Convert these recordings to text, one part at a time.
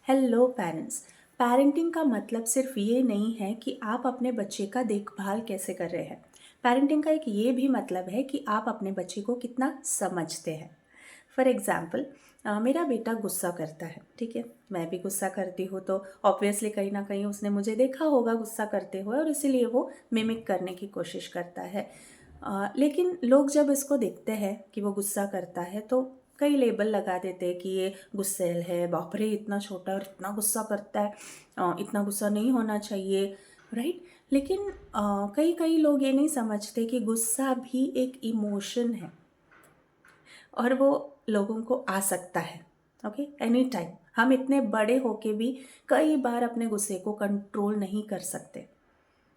Hello parents. Parenting का मतलब सिर्फ ये नहीं है कि आप अपने बच्चे का देखभाल कैसे कर रहे हैं। पेरेंटिंग का एक ये भी मतलब है कि आप अपने बच्चे को कितना समझते हैं। फॉर एग्ज़ाम्पल, मेरा बेटा गुस्सा करता है, ठीक है। मैं भी गुस्सा करती हूँ, तो ऑब्वियसली कहीं ना कहीं उसने मुझे देखा होगा गुस्सा करते हुए और इसीलिए वो मिमिक करने की कोशिश करता है। लेकिन लोग जब इसको देखते हैं कि वो गुस्सा करता है तो कई लेबल लगा देते हैं कि ये गुस्सैल है, बाप रे इतना छोटा और इतना गुस्सा करता है, इतना गुस्सा नहीं होना चाहिए, राइट। लेकिन कई कई लोग ये नहीं समझते कि गुस्सा भी एक इमोशन है और वो लोगों को आ सकता है, ओके, एनी टाइम। हम इतने बड़े होके भी कई बार अपने गुस्से को कंट्रोल नहीं कर सकते।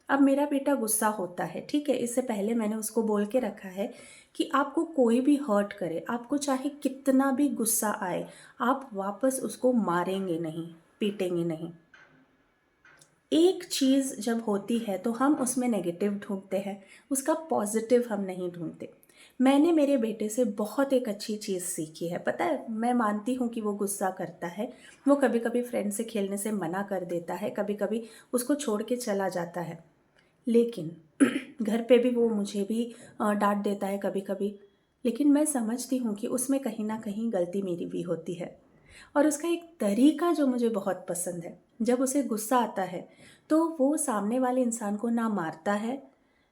अब मेरा बेटा गुस्सा होता है, ठीक है, इससे पहले मैंने उसको बोल के रखा है कि आपको कोई भी हर्ट करे, आपको चाहे कितना भी गुस्सा आए, आप वापस उसको मारेंगे नहीं, पीटेंगे नहीं। एक चीज़ जब होती है तो हम उसमें नेगेटिव ढूंढते हैं, उसका पॉजिटिव हम नहीं ढूंढते। मैंने मेरे बेटे से बहुत एक अच्छी चीज़ सीखी है। पता है, मैं मानती हूँ कि वो गुस्सा करता है, वो कभी कभी फ्रेंड से खेलने से मना कर देता है, कभी कभी उसको छोड़ के चला जाता है, लेकिन घर पे भी वो मुझे भी डांट देता है कभी कभी। लेकिन मैं समझती हूँ कि उसमें कहीं ना कहीं गलती मेरी भी होती है। और उसका एक तरीका जो मुझे बहुत पसंद है, जब उसे गुस्सा आता है तो वो सामने वाले इंसान को ना मारता है,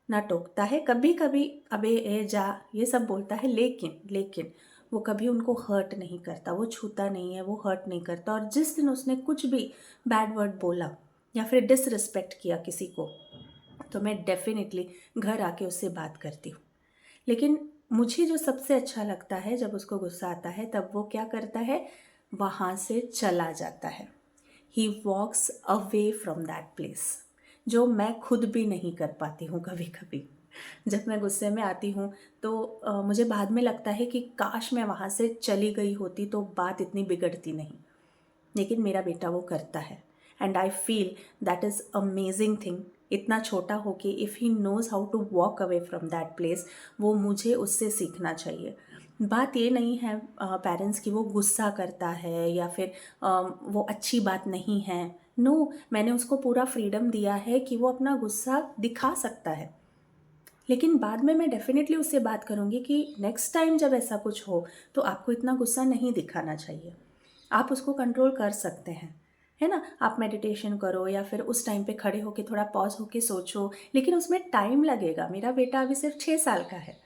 ना टोकता है, कभी कभी अबे ए जा ये सब बोलता है, लेकिन वो कभी उनको हर्ट नहीं करता, वो छूता नहीं है, वो हर्ट नहीं करता। और जिस दिन उसने कुछ भी बैड वर्ड बोला या फिर डिसरिस्पेक्ट किया किसी को, तो मैं डेफिनेटली घर आके उससे बात करती हूँ। लेकिन मुझे जो सबसे अच्छा लगता है, जब उसको गुस्सा आता है तब वो क्या करता है, वहाँ से चला जाता है। He walks away from that place, जो मैं खुद भी नहीं कर पाती हूँ कभी कभी। जब मैं गुस्से में आती हूँ तो मुझे बाद में लगता है कि काश मैं वहाँ से चली गई होती तो बात इतनी बिगड़ती नहीं। लेकिन मेरा बेटा वो करता है, and I feel that is amazing thing. इतना छोटा होके if he knows how to walk away from that place, वो मुझे उससे सीखना चाहिए। बात ये नहीं है पेरेंट्स की वो गुस्सा करता है या फिर वो अच्छी बात नहीं है। नो, मैंने उसको पूरा फ्रीडम दिया है कि वो अपना गुस्सा दिखा सकता है। लेकिन बाद में मैं डेफिनेटली उससे बात करूँगी कि नेक्स्ट टाइम जब ऐसा कुछ हो तो आपको इतना गुस्सा नहीं दिखाना चाहिए, आप उसको कंट्रोल कर सकते हैं, है ना। आप मेडिटेशन करो या फिर उस टाइम पे खड़े होके थोड़ा पॉज होके सोचो, लेकिन उसमें टाइम लगेगा। मेरा बेटा अभी सिर्फ 6 साल का है,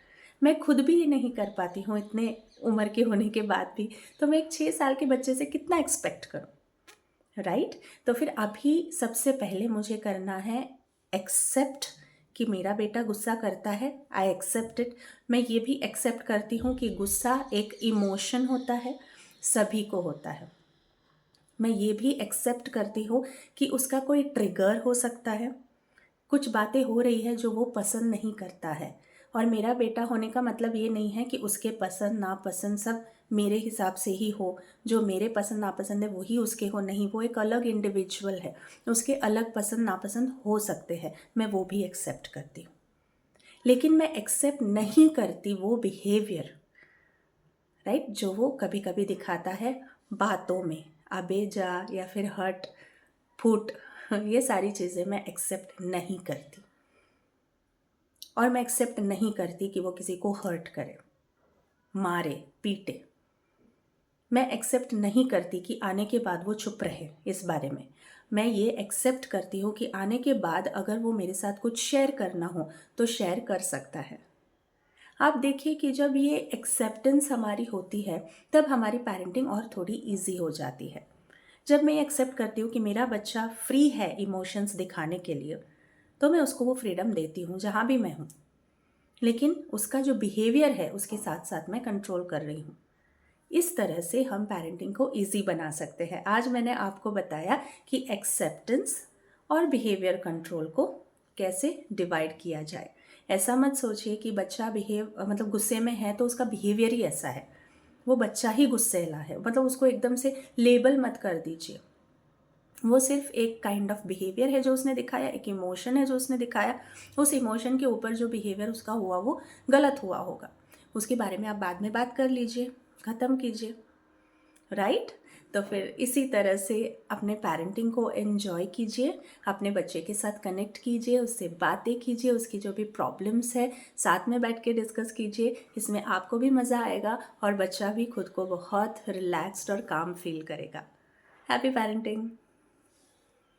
मैं खुद भी ये नहीं कर पाती हूँ इतने उम्र के होने के बाद भी, तो मैं एक 6 साल के बच्चे से कितना एक्सपेक्ट करूँ, राइट। तो फिर अभी सबसे पहले मुझे करना है एक्सेप्ट कि मेरा बेटा गुस्सा करता है, आई एक्सेप्ट इट। मैं ये भी एक्सेप्ट करती हूँ कि गुस्सा एक इमोशन होता है, सभी को होता है। मैं ये भी एक्सेप्ट करती हूँ कि उसका कोई ट्रिगर हो सकता है, कुछ बातें हो रही है जो वो पसंद नहीं करता है। और मेरा बेटा होने का मतलब ये नहीं है कि उसके पसंद नापसंद सब मेरे हिसाब से ही हो, जो मेरे पसंद नापसंद है वही उसके हो, नहीं, वो एक अलग इंडिविजुअल है, उसके अलग पसंद नापसंद हो सकते हैं, मैं वो भी एक्सेप्ट करती हूँ। लेकिन मैं एक्सेप्ट नहीं करती वो बिहेवियर, राइट, जो वो कभी कभी दिखाता है बातों में, अबे जा या फिर हट फूट, ये सारी चीज़ें मैं एक्सेप्ट नहीं करती। और मैं एक्सेप्ट नहीं करती कि वो किसी को हर्ट करे, मारे, पीटे। मैं एक्सेप्ट नहीं करती कि आने के बाद वो चुप रहे इस बारे में। मैं ये एक्सेप्ट करती हूँ कि आने के बाद अगर वो मेरे साथ कुछ शेयर करना हो तो शेयर कर सकता है। आप देखिए कि जब ये एक्सेप्टेंस हमारी होती है तब हमारी पेरेंटिंग और थोड़ी इजी हो जाती है। जब मैं ये एक्सेप्ट करती हूँ कि मेरा बच्चा फ्री है इमोशंस दिखाने के लिए, तो मैं उसको वो फ्रीडम देती हूँ जहाँ भी मैं हूँ। लेकिन उसका जो बिहेवियर है उसके साथ साथ मैं कंट्रोल कर रही हूँ। इस तरह से हम पेरेंटिंग को इजी बना सकते हैं। आज मैंने आपको बताया कि एक्सेप्टेंस और बिहेवियर कंट्रोल को कैसे डिवाइड किया जाए। ऐसा मत सोचिए कि बच्चा मतलब गुस्से में है तो उसका बिहेवियर ही ऐसा है, वो बच्चा ही गुस्सेला है, मतलब उसको एकदम से लेबल मत कर दीजिए। वो सिर्फ एक काइंड ऑफ बिहेवियर है जो उसने दिखाया, एक इमोशन है जो उसने दिखाया। उस इमोशन के ऊपर जो बिहेवियर उसका हुआ वो गलत हुआ होगा, उसके बारे में आप बाद में बात कर लीजिए, ख़त्म कीजिए, राइट। तो फिर इसी तरह से अपने पेरेंटिंग को एंजॉय कीजिए, अपने बच्चे के साथ कनेक्ट कीजिए, उससे बातें कीजिए, उसकी जो भी प्रॉब्लम्स है साथ में बैठ के डिस्कस कीजिए। इसमें आपको भी मज़ा आएगा और बच्चा भी खुद को बहुत रिलैक्स्ड और काम फील करेगा। Happy parenting.